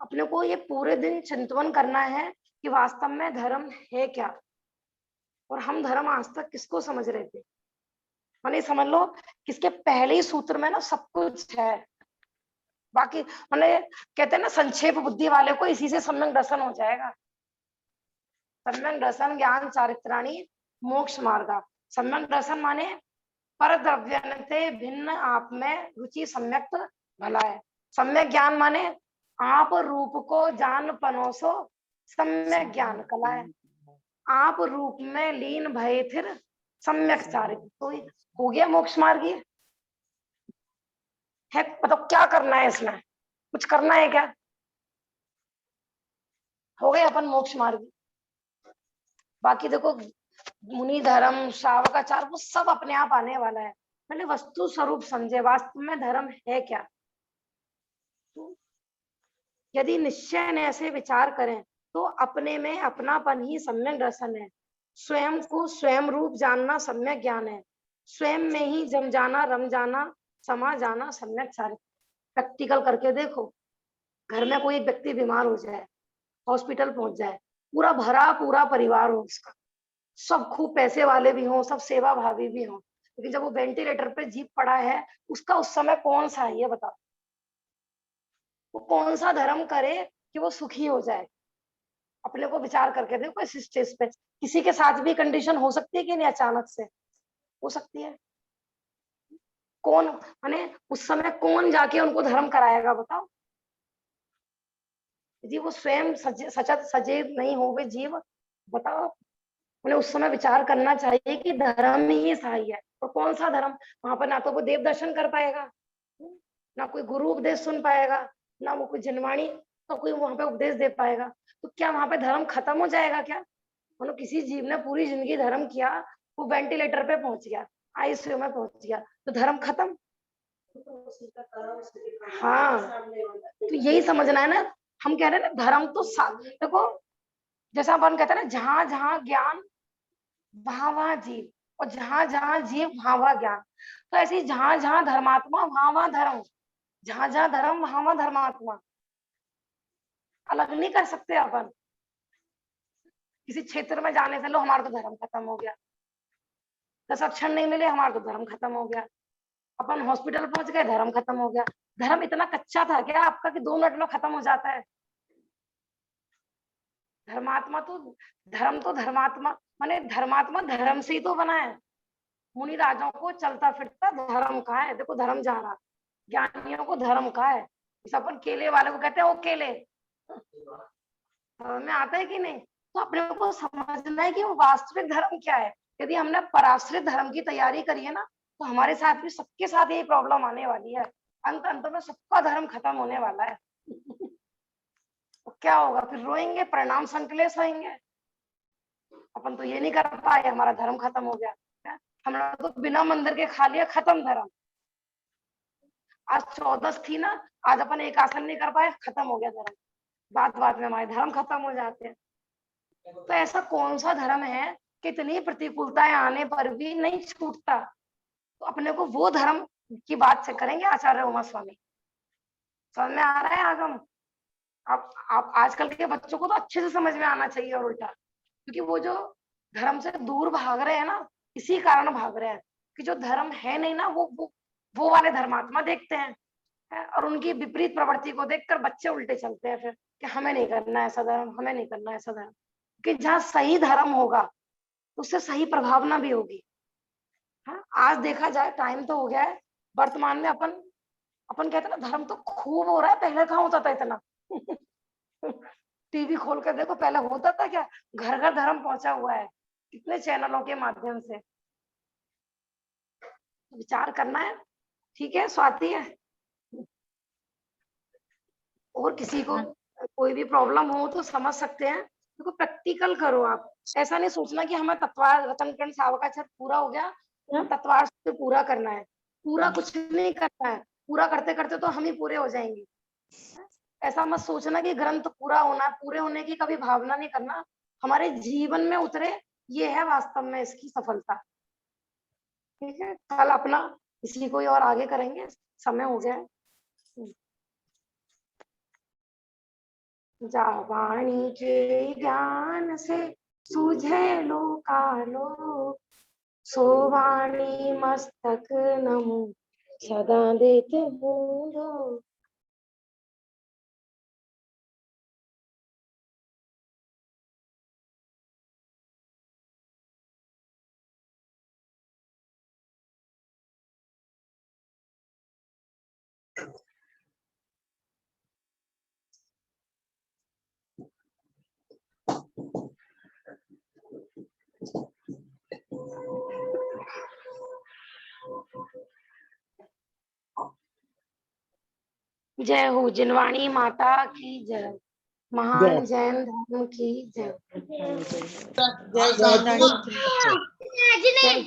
अपने को ये पूरे दिन चिंतन करना है कि वास्तव में धर्म है क्या, और हम धर्म आज तक किसको समझ रहे थे। मैंने समझ लो किसके पहले ही सूत्र में ना सब कुछ है, बाकी मैंने कहते हैं ना संक्षेप बुद्धि वाले को इसी से सम्यक दर्शन हो जाएगा। सम्यक दर्शन ज्ञान चारित्राणी मोक्ष मार्गा। सम्यक दर्शन माने पर द्रव्यन्ते भिन्न आप में रुचि सम्यक भला है। सम्यक ज्ञान माने आप रूप को जान पनोसो सम्यक ज्ञान कला है। आप रूप में लीन भय फिर सम्यक चारित, तो हो गया मोक्ष मार्गी है। मतलब क्या करना है इसमें, कुछ करना है क्या, हो गए अपन मोक्ष मार्गी। बाकी देखो मुनि धर्म श्रावकाचार वो सब अपने आप आने वाला है, पहले वस्तु स्वरूप समझे वास्तव में धर्म है क्या। तो यदि निश्चय ने ऐसे विचार करें तो अपने में अपनापन ही सम्यक दर्शन है। स्वयं को स्वयं रूप जानना सम्यक ज्ञान है। स्वयं में ही जम जाना रम जाना समा जाना सम्यक चारित्र। प्रैक्टिकल करके देखो, घर में कोई व्यक्ति बीमार हो जाए, हॉस्पिटल पहुंच जाए, पूरा भरा पूरा परिवार हो उसका, सब खूब पैसे वाले भी हों, सब सेवा भावी भी हों, लेकिन जब वो वेंटिलेटर पे जीप पड़ा है उसका उस समय कौन सा है ये बताओ, वो कौन सा धर्म करे कि वो सुखी हो जाए। अपने को विचार करके देखो इस स्टेज पे किसी के साथ भी कंडीशन हो सकती है कि नहीं, अचानक से हो सकती है। कौन माने उस समय कौन जाके उनको धर्म कराएगा बताओ। जी वो स्वयं सचेत सचेत नहीं हो गए जीव, बताओ उन्हें उस समय विचार करना चाहिए कि धर्म ही सही है। और कौन सा धर्म, वहां पर ना तो वो देव दर्शन कर पाएगा, ना कोई गुरु उपदेश सुन पाएगा, ना वो कोई जनवाणी तो कोई वहां पे उपदेश दे पाएगा। तो क्या वहां पे धर्म खत्म हो जाएगा क्या। मतलब किसी जीव ने पूरी जिंदगी धर्म किया, वो वेंटिलेटर पे पहुंच गया, आईसीयू में पहुंच गया, तो धर्म खत्म। हाँ तो यही समझना है ना, हम कह रहे हैं ना धर्म तो देखो जैसा अपन कहते हैं ना, जहां जहां ज्ञान वहां वहां जीव, और जहां जहां जीव वहां वहां ज्ञान। तो ऐसे ही जहां जहां धर्मात्मा वहां वहां धर्म, जहां जहां धर्म वहां वहां धर्मात्मा। अलग नहीं कर सकते अपन। किसी क्षेत्र में जाने से लो हमारा तो धर्म खत्म हो गया, 10 अक्षर नहीं मिले हमारा तो धर्म खत्म हो गया, अपन हॉस्पिटल पहुंच गए धर्म खत्म हो गया। धर्म इतना कच्चा था क्या आपका कि 2 मिनट में खत्म हो जाता है। धर्मात्मा तो धर्मात्मा माने धर्मात्मा धर्म से ही तो बना है। मुनि राजाओं को चलता फिरता धर्म कहाँ है, देखो धर्म जा रहा, ज्ञानियों को धर्म कहाँ है। इस अपन केले वाले को कहते हैं वो केले, समझ में आता है कि नहीं। तो अपने को समझना है कि वो वास्तविक धर्म क्या है। यदि हमने पराश्रित धर्म की तैयारी करी है ना, तो हमारे साथ भी सबके साथ यही प्रॉब्लम आने वाली है। अंत में सबका धर्म खत्म होने वाला है। तो क्या होगा फिर, रोएंगे, परिणाम संकलेश होंगे। अपन तो ये नहीं कर पाए, हमारा धर्म खत्म हो गया। हमने तो बिना मंदिर के खा लिया, खत्म धर्म। आज 14 थी ना, आज अपन एक आसन नहीं कर पाए, खत्म हो गया धर्म। बात बात में हमारे धर्म खत्म हो जाते हैं। तो ऐसा कौन सा धर्म है कितनी प्रतिकूलताएं आने पर भी नहीं छूटता। तो अपने को वो धर्म की बात से करेंगे आचार्य उमा स्वामी। समझ में आ रहा है आगम। आप आजकल के बच्चों को तो अच्छे से समझ में आना चाहिए, और उल्टा, क्योंकि वो जो धर्म से दूर भाग रहे हैं ना, इसी कारण भाग रहे हैं कि जो धर्म है नहीं ना, वो वाले धर्मात्मा देखते हैं, और उनकी विपरीत प्रवृत्ति को देखकर बच्चे उल्टे चलते हैं फिर कि हमें नहीं करना ऐसा धर्म, हमें नहीं करना ऐसा धर्म। कि जहाँ सही धर्म होगा तो उससे सही प्रभावना भी होगी। हाँ आज देखा जाए टाइम तो हो गया है, वर्तमान में अपन कहते हैं ना धर्म तो खूब हो रहा है, पहले कहाँ होता था इतना। टीवी खोल कर देखो, पहले होता था क्या, घर घर धर्म पहुंचा हुआ है कितने चैनलों के माध्यम से। विचार करना है, ठीक है स्वाति है। और किसी को कोई भी प्रॉब्लम हो तो समझ सकते हैं। देखो प्रैक्टिकल करो आप, ऐसा नहीं सोचना कि हमें तत्वार रतन कर्ण सावकाशर पूरा हो गया तो हमें तत्वार से पूरा करना है, पूरा कुछ नहीं करना है, पूरा करते करते तो हम ही पूरे हो जाएंगे। ऐसा मत सोचना कि ग्रंथ पूरा होना, पूरे होने की कभी भावना नहीं करना, हमारे जीवन में उतरे, ये है वास्तव में इसकी सफलता। ठीक है, कल अपना इसी कोई और आगे करेंगे, समय हो गया है। जावाणी के ज्ञान से सूझे लोकालोक, सोवाणी मस्तक नमो सदा देते हो। जय हो जिनवाणी माता की जय, महान जैन धर्म की जय। जय जय। जय